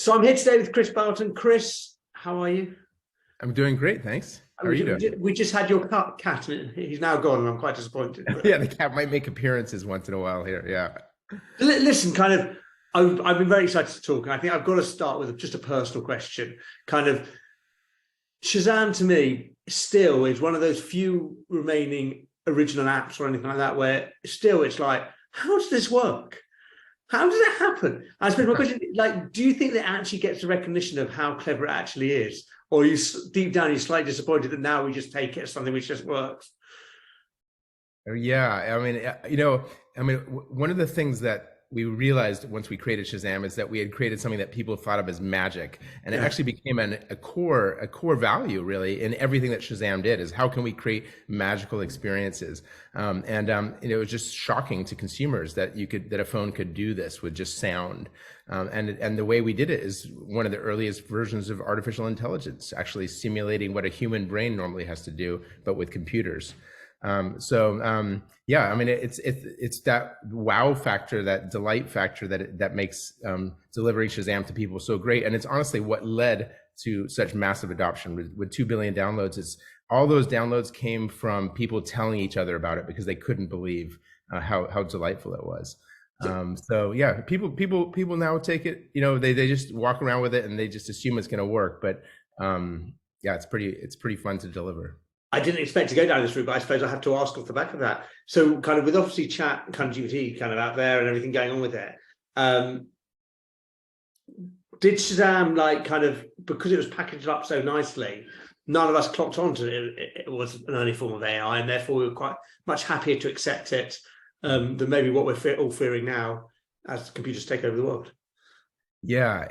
So I'm here today with Chris Barton. Chris, how are you? I'm doing great, thanks. How are you doing? We just had your cat, and he's now gone, and I'm quite disappointed. But Yeah, the cat might make appearances once in a while here. Yeah. listen, kind of, I've been very excited to talk, and I think I've got to start with just a personal question. Kind of, Shazam to me still is one of those few remaining original apps or anything like that where still it's like, how does this work? How does it happen? I suppose my question, like, do you think that it actually gets the recognition of how clever it actually is? Or are you deep down, you're slightly disappointed that now we just take it as something which just works? Yeah, one of the things that we realized once we created Shazam is that we had created something that people thought of as magic, and it Yeah. actually became a core value really in everything that Shazam did. Is how can we create magical experiences? It was just shocking to consumers that a phone could do this with just sound. And the way we did it is one of the earliest versions of artificial intelligence, actually simulating what a human brain normally has to do, but with computers. Yeah, I mean, it's that wow factor, that delight factor that makes delivering Shazam to people so great, and it's honestly what led to such massive adoption with 2 billion downloads. It's all those downloads came from people telling each other about it because they couldn't believe how delightful it was. So yeah, people now take it, they just walk around with it and they just assume it's going to work, but yeah, it's pretty fun to deliver. I didn't expect to go down this route, but I suppose I have to ask off the back of that. So kind of with obviously chat and kind of GPT kind of out there and everything going on with it, did Shazam, like, kind of, because it was packaged up so nicely, none of us clocked onto it was an early form of AI, and therefore we were quite much happier to accept it than maybe what we're all fearing now as computers take over the world. Yeah.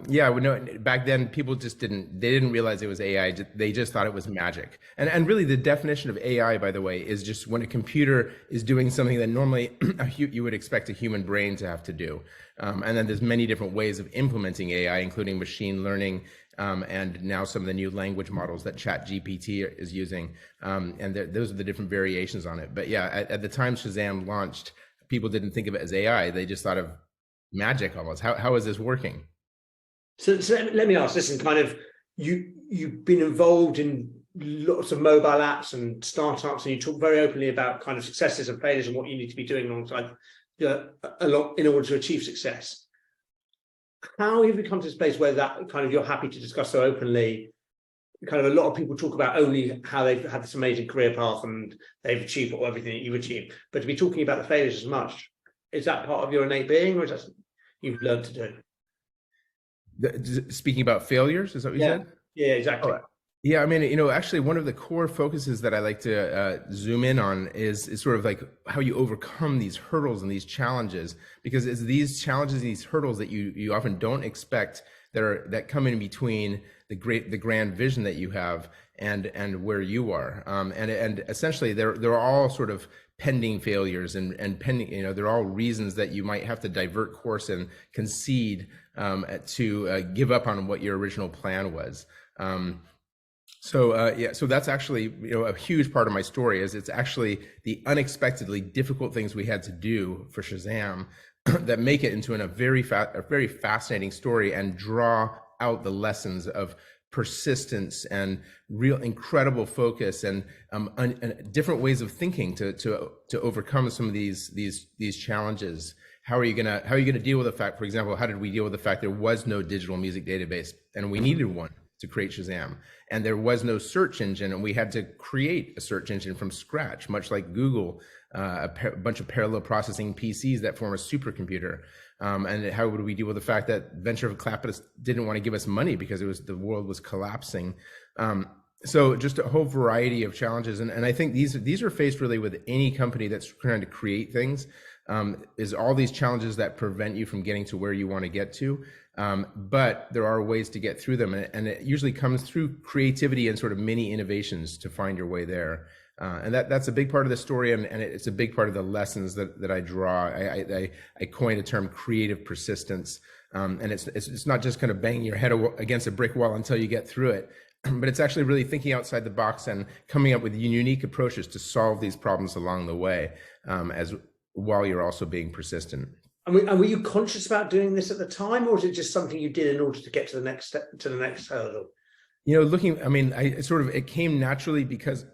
Well, no, back then people just didn't realize it was AI. They just thought it was magic. And really the definition of AI, by the way, is just when a computer is doing something that normally you would expect a human brain to have to do. And then there's many different ways of implementing AI, including machine learning, and now some of the new language models that ChatGPT is using. Those are the different variations on it. But yeah, at the time Shazam launched, people didn't think of it as AI. They just thought of magic almost. How is this working? So let me ask, listen, kind of, you've been involved in lots of mobile apps and startups, and you talk very openly about kind of successes and failures and what you need to be doing alongside a lot in order to achieve success. How have you come to this place where that kind of you're happy to discuss so openly? Kind of a lot of people talk about only how they've had this amazing career path and they've achieved everything that you've achieved, but to be talking about the failures as much, is that part of your innate being, or is that something you've learned to do? Speaking about failures, is that what you said? Yeah, exactly. Oh, yeah, I mean, actually, one of the core focuses that I like to zoom in on is sort of like how you overcome these hurdles and these challenges, because it's these challenges, these hurdles that you often don't expect that come in between the grand vision that you have and where you are, and essentially they're all sort of pending failures and pending, they're all reasons that you might have to divert course and concede to give up on what your original plan was. So that's actually a huge part of my story. Is it's actually the unexpectedly difficult things we had to do for Shazam that make it into a very fascinating story and draw out the lessons of persistence and real incredible focus and different ways of thinking to overcome some of these challenges. How are you gonna deal with the fact, for example, how did we deal with the fact there was no digital music database and we needed one to create Shazam, and there was no search engine and we had to create a search engine from scratch, much like Google, a bunch of parallel processing PCs that form a supercomputer. And how would we deal with the fact that venture capitalists didn't want to give us money because the world was collapsing? So just a whole variety of challenges, and I think these are faced really with any company that's trying to create things. Is all these challenges that prevent you from getting to where you want to get to, but there are ways to get through them, and it usually comes through creativity and sort of mini innovations to find your way there. And that's a big part of the story, and it's a big part of the lessons that I draw. I coined a term, creative persistence, and it's not just kind of banging your head against a brick wall until you get through it, but it's actually really thinking outside the box and coming up with unique approaches to solve these problems along the way, as while you're also being persistent. And were you conscious about doing this at the time, or was it just something you did in order to get to the next step, to the next hurdle? You know, looking, I mean, it came naturally because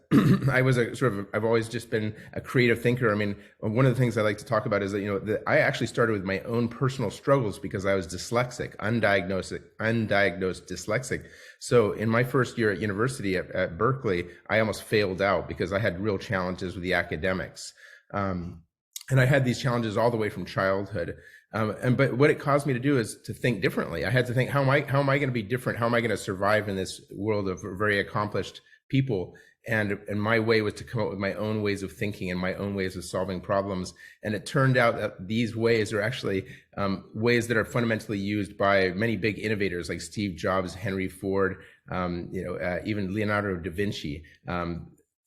I was I've always just been a creative thinker. I mean, one of the things I like to talk about is that, I actually started with my own personal struggles because I was dyslexic, undiagnosed dyslexic. So in my first year at university at Berkeley, I almost failed out because I had real challenges with the academics. And I had these challenges all the way from childhood. But what it caused me to do is to think differently. I had to think, how am I going to be different? How am I going to survive in this world of very accomplished people? And my way was to come up with my own ways of thinking and my own ways of solving problems. And it turned out that these ways are actually ways that are fundamentally used by many big innovators like Steve Jobs, Henry Ford, even Leonardo da Vinci.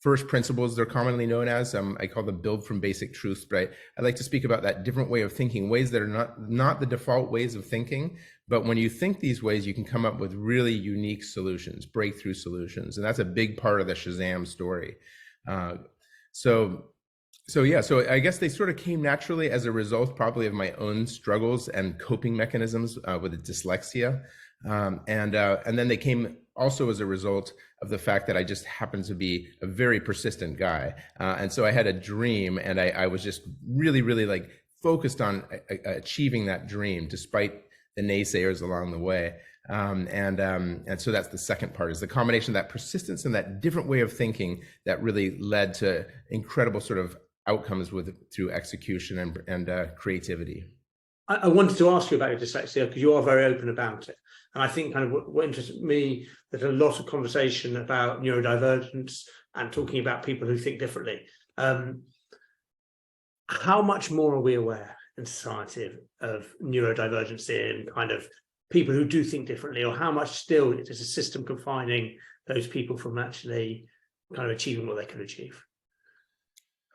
First principles, they're commonly known as. I call them build from basic truths, but I like to speak about that different way of thinking, ways that are not the default ways of thinking, but when you think these ways, you can come up with really unique solutions, breakthrough solutions, and that's a big part of the Shazam story. So I guess they sort of came naturally as a result probably of my own struggles and coping mechanisms with the dyslexia. And then they came also as a result of the fact that I just happened to be a very persistent guy. And so I had a dream, and I was just really, really like focused on achieving that dream despite the naysayers along the way. And so that's the second part, is the combination of that persistence and that different way of thinking that really led to incredible sort of outcomes through execution and creativity. I wanted to ask you about your dyslexia because you are very open about it. And I think kind of what interested me, there's a lot of conversation about neurodivergence and talking about people who think differently. How much more are we aware in society of neurodivergency and kind of people who do think differently, or how much still is a system confining those people from actually kind of achieving what they can achieve?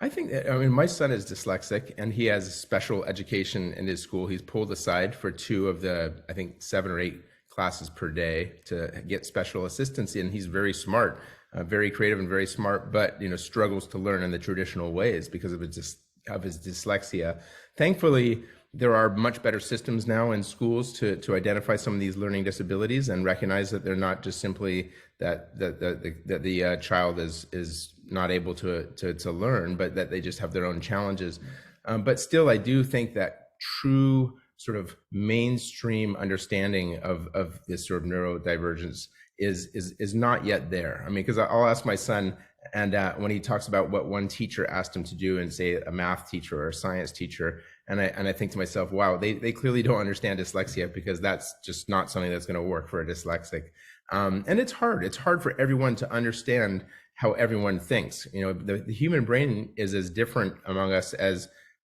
I think, my son is dyslexic and he has special education in his school. He's pulled aside for 2 of the, I think, 7 or 8 classes per day to get special assistance in. He's very smart, very creative and very smart, but, struggles to learn in the traditional ways because of his dyslexia. Thankfully, there are much better systems now in schools to identify some of these learning disabilities and recognize that they're not just simply that the child is not able to learn, but that they just have their own challenges. But still, I do think that true sort of mainstream understanding of this sort of neurodivergence is not yet there. I mean, because I'll ask my son, and when he talks about what one teacher asked him to do, and say a math teacher or a science teacher, and I think to myself, wow, they clearly don't understand dyslexia, because that's just not something that's going to work for a dyslexic. And it's hard for everyone to understand how everyone thinks. The human brain is as different among us as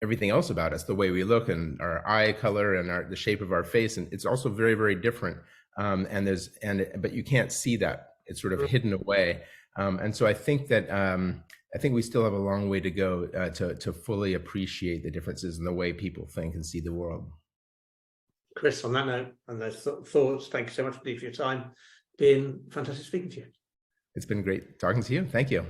everything else about us, the way we look and our eye color and the shape of our face, and it's also very, very different. But you can't see that; it's sort of hidden away. And so I think that we still have a long way to go to fully appreciate the differences in the way people think and see the world. Chris, on that note and those thoughts, thank you so much for your time. Been fantastic speaking to you. It's been great talking to you. Thank you.